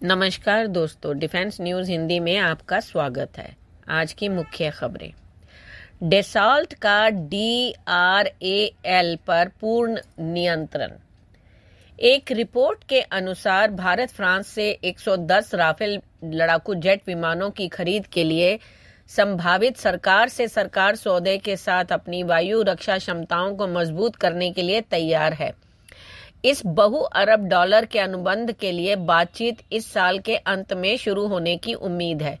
नमस्कार दोस्तों, defence news Hindi में आपका स्वागत है। आज की मुख्य खबरें। डेसॉल्ट का DRAL पर पूर्ण नियंत्रण। एक रिपोर्ट के अनुसार भारत फ्रांस से 110 राफेल लड़ाकू जेट विमानों की खरीद के लिए संभावित सरकार से सरकार सौदे के साथ अपनी वायु रक्षा क्षमताओं को मजबूत करने के लिए तैयार है। इस बहु अरब डॉलर के अनुबंध के लिए बातचीत इस साल के अंत में शुरू होने की उम्मीद है,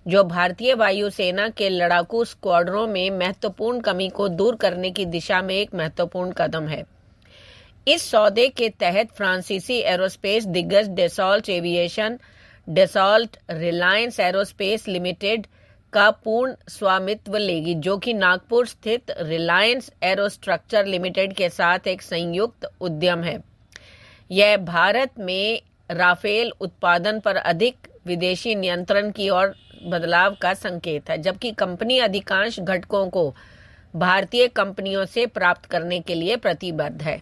जो भारतीय वायुसेना के लड़ाकू स्क्वाड्रों में महत्वपूर्ण कमी को दूर करने की दिशा में एक महत्वपूर्ण कदम है। इस सौदे के तहत फ्रांसीसी एरोस्पेस दिग्गज Dassault aviation, Dassault Reliance aerospace limited का पूर्ण स्वामित्व लेगी, जो कि नागपुर स्थित रिलायंस एरोस्ट्रक्चर लिमिटेड के साथ एक संयुक्त उद्यम है। यह भारत में राफेल उत्पादन पर अधिक विदेशी नियंत्रण की ओर बदलाव का संकेत है, जबकि कंपनी अधिकांश घटकों को भारतीय कंपनियों से प्राप्त करने के लिए प्रतिबद्ध है।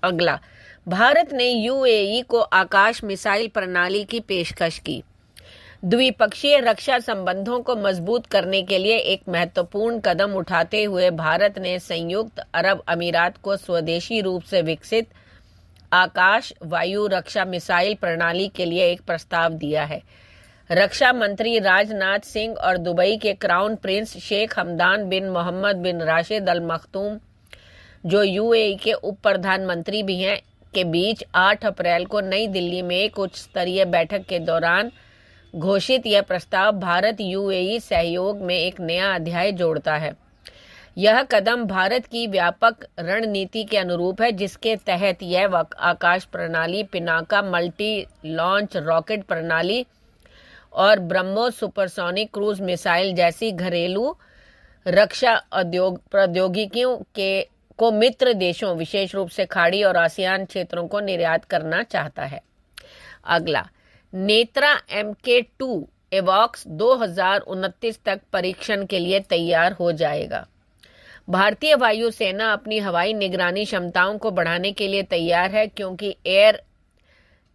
अगला, भारत ने UAE को आकाश मिसाइल प्रणाली की पेशकश की। द्विपक्षीय रक्षा संबंधों को मजबूत करने के लिए एक महत्वपूर्ण कदम उठाते हुए भारत ने संयुक्त अरब अमीरात को स्वदेशी रूप से विकसित आकाश वायु रक्षा मिसाइल प्रणाली के लिए एक प्रस्ताव दिया है। रक्षा मंत्री राजनाथ सिंह और दुबई के क्राउन प्रिंस शेख हमदान बिन मोहम्मद बिन राशिद अल मखतूम, जो UAE के उप प्रधानमंत्री भी हैं, के बीच 8 अप्रैल को नई दिल्ली में एक उच्च स्तरीय बैठक के दौरान घोषित यह प्रस्ताव भारत UAE सहयोग में एक नया अध्याय जोड़ता है। यह कदम भारत की व्यापक रणनीति के अनुरूप है, जिसके तहत यह आकाश प्रणाली, पिनाका मल्टी लॉन्च रॉकेट प्रणाली और ब्रह्मोस सुपरसोनिक क्रूज मिसाइल जैसी घरेलू रक्षा प्रौद्योगिकियों को मित्र देशों, विशेष रूप से खाड़ी और आसियान क्षेत्रों को निर्यात करना चाहता है। अगला, नेत्रा MK2 एवॉक्स 2029 तक परीक्षण के लिए तैयार हो जाएगा। भारतीय वायुसेना अपनी हवाई निगरानी क्षमताओं को बढ़ाने के लिए तैयार है, क्योंकि एयर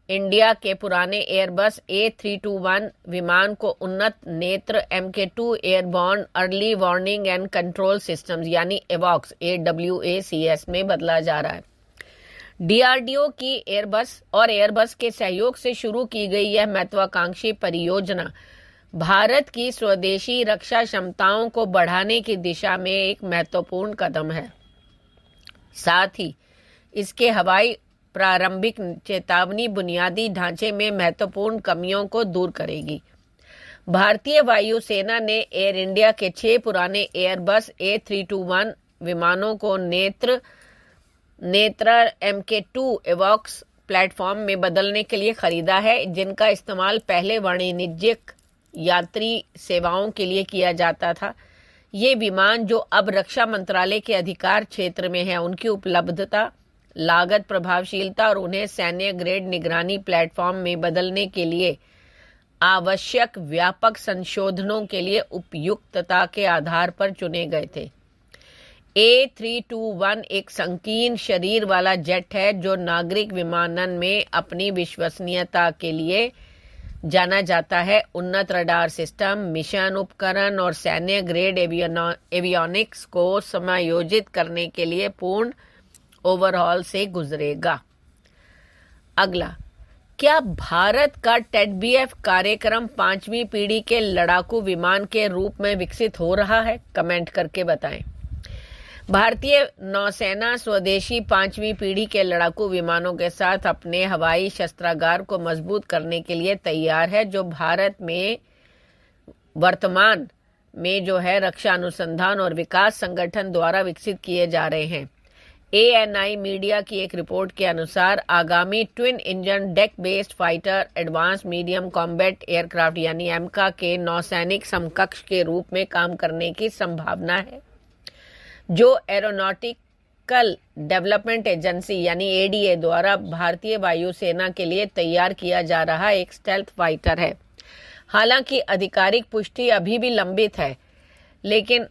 इंडिया के पुराने एयरबस A321 विमान को उन्नत नेत्र MK2 airborne early warning and control systems यानी एवॉक्स AWACS में बदला जा रहा है। DRDO की एयरबस के सहयोग से शुरू की गई यह महत्वाकांक्षी परियोजना भारत की स्वदेशी रक्षा क्षमताओं को बढ़ाने की दिशा में एक महत्वपूर्ण कदम है। साथ ही इसके हवाई प्रारंभिक चेतावनी बुनियादी ढांचे में महत्वपूर्ण कमियों को दूर करेगी। भारतीय वायुसेना ने एयर इंडिया के 6 पुराने एयरबस A321 विमानों को नेत्रा MK2 एवॉक्स प्लेटफॉर्म में बदलने के लिए खरीदा है, जिनका इस्तेमाल पहले वाणिज्यिक यात्री सेवाओं के लिए किया जाता था। ये विमान, जो अब रक्षा मंत्रालय के अधिकार क्षेत्र में है, उनकी उपलब्धता, लागत, प्रभावशीलता और उन्हें सैन्य ग्रेड निगरानी प्लेटफॉर्म में बदलने के लिए आवश्यक व्यापक संशोधनों के लिए उपयुक्तता के आधार पर चुने गए थे। A321 एक संकीर्ण शरीर वाला जेट है, जो नागरिक विमानन में अपनी विश्वसनीयता के लिए जाना जाता है। उन्नत रडार सिस्टम, मिशन उपकरण और सैन्य ग्रेड एवियोनिक्स को समायोजित करने के लिए पूर्ण ओवरहॉल से गुजरेगा। अगला, क्या भारत का TEDBF कार्यक्रम 5वीं पीढ़ी के लड़ाकू विमान के रूप में विकसित हो रहा है? कमेंट करके बताएं। भारतीय नौसेना स्वदेशी 5वीं पीढ़ी के लड़ाकू विमानों के साथ अपने हवाई शस्त्रागार को मजबूत करने के लिए तैयार है, जो भारत में वर्तमान में रक्षा अनुसंधान और विकास संगठन द्वारा विकसित किए जा रहे हैं। ANI मीडिया की एक रिपोर्ट के अनुसार आगामी twin engine deck based fighter advance medium combat aircraft यानी एमका के नौसैनिक समकक्ष के रूप में काम करने की संभावना है, जो एरोनॉटिकल डेवलपमेंट एजेंसी यानी ADA द्वारा भारतीय वायुसेना के लिए तैयार किया जा रहा एक स्टेल्थ फाइटर है। हालांकि आधिकारिक पुष्टि अभी भी लंबित है, लेकिन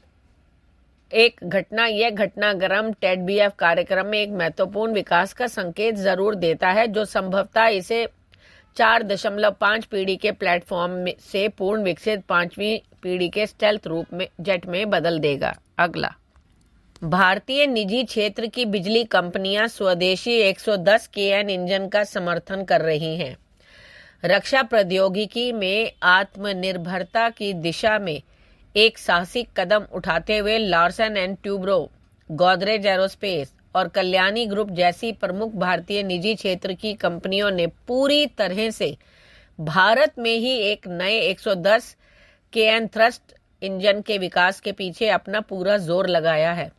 यह घटनाक्रम TEDBF कार्यक्रम में एक महत्वपूर्ण विकास का संकेत जरूर देता है, जो संभवतः इसे 4.5 पीढ़ी के प्लेटफॉर्म से पूर्ण विकसित 5वीं पीढ़ी के स्टेल्थ रूप में जेट में बदल देगा। अगला, भारतीय निजी क्षेत्र की बिजली कंपनियां स्वदेशी 110 केएन इंजन का समर्थन कर रही हैं। रक्षा प्रौद्योगिकी में आत्मनिर्भरता की दिशा में एक साहसिक कदम उठाते हुए Larsen and Toubro, Godrej aerospace और कल्याणी ग्रुप जैसी प्रमुख भारतीय निजी क्षेत्र की कंपनियों ने पूरी तरह से भारत में ही एक नए 110 केएन थ्रस्ट इंजन के विकास के पीछे अपना पूरा जोर लगाया है।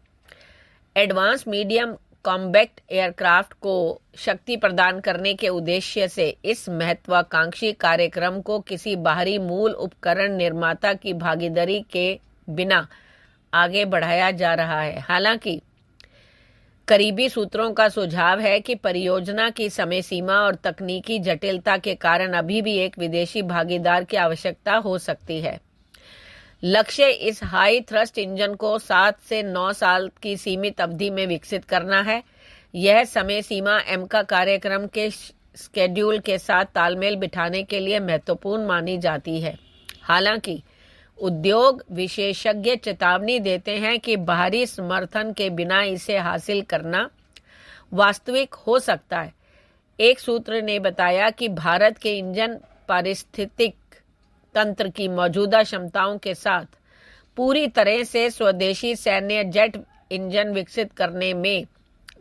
एडवांस मीडियम कॉम्बैक्ट एयरक्राफ्ट को शक्ति प्रदान करने के उद्देश्य से इस महत्वाकांक्षी कार्यक्रम को किसी बाहरी मूल उपकरण निर्माता की भागीदारी के बिना आगे बढ़ाया जा रहा है। हालांकि करीबी सूत्रों का सुझाव है कि परियोजना की समय सीमा और तकनीकी जटिलता के कारण अभी भी एक विदेशी भागीदार की आवश्यकता हो सकती है। लक्ष्य इस हाई थ्रस्ट इंजन को 7 से 9 साल की सीमित अवधि में विकसित करना है। यह समय सीमा एमका कार्यक्रम के स्केड्यूल के साथ तालमेल बिठाने के लिए महत्वपूर्ण मानी जाती है। हालांकि उद्योग विशेषज्ञ चेतावनी देते हैं कि बाहरी समर्थन के बिना इसे हासिल करना वास्तविक हो सकता है। एक सूत्र ने बताया कि भारत के इंजन पारिस्थितिक तंत्र की मौजूदा क्षमताओं के साथ पूरी तरह से स्वदेशी सैन्य जेट इंजन विकसित करने में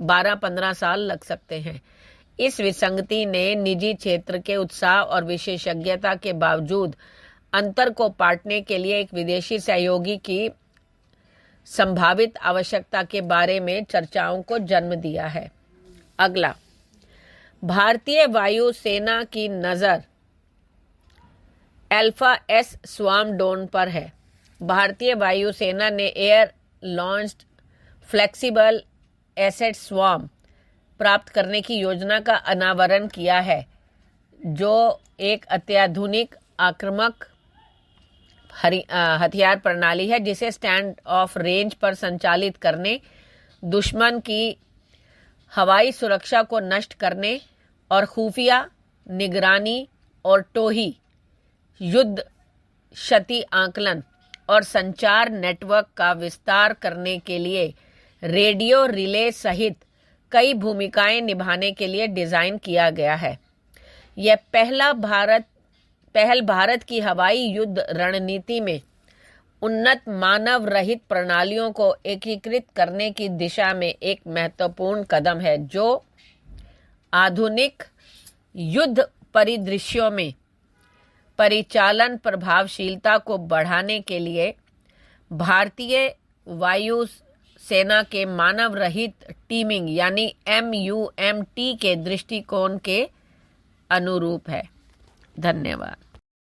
12-15 साल लग सकते हैं। इस विसंगति ने निजी क्षेत्र के उत्साह और विशेषज्ञता के बावजूद अंतर को पाटने के लिए एक विदेशी सहयोगी की संभावित आवश्यकता के बारे में चर्चाओं को जन्म दिया है। अगला, भारतीय वायुसेना की नज़र अल्फा एस स्वार्म ड्रोन पर है। भारतीय वायुसेना ने air launched flexible asset swarm प्राप्त करने की योजना का अनावरण किया है, जो एक अत्याधुनिक आक्रामक हथियार प्रणाली है जिसे स्टैंड ऑफ रेंज पर संचालित करने, दुश्मन की हवाई सुरक्षा को नष्ट करने और खुफिया निगरानी और टोही, युद्ध क्षति आकलन और संचार नेटवर्क का विस्तार करने के लिए रेडियो रिले सहित कई भूमिकाएं निभाने के लिए डिजाइन किया गया है। यह पहल भारत की हवाई युद्ध रणनीति में उन्नत मानव रहित प्रणालियों को एकीकृत करने की दिशा में एक महत्वपूर्ण कदम है, जो आधुनिक युद्ध परिदृश्यों में परिचालन प्रभावशीलता को बढ़ाने के लिए भारतीय वायु सेना के मानव रहित टीमिंग यानी MUMT के दृष्टिकोण के अनुरूप है। धन्यवाद।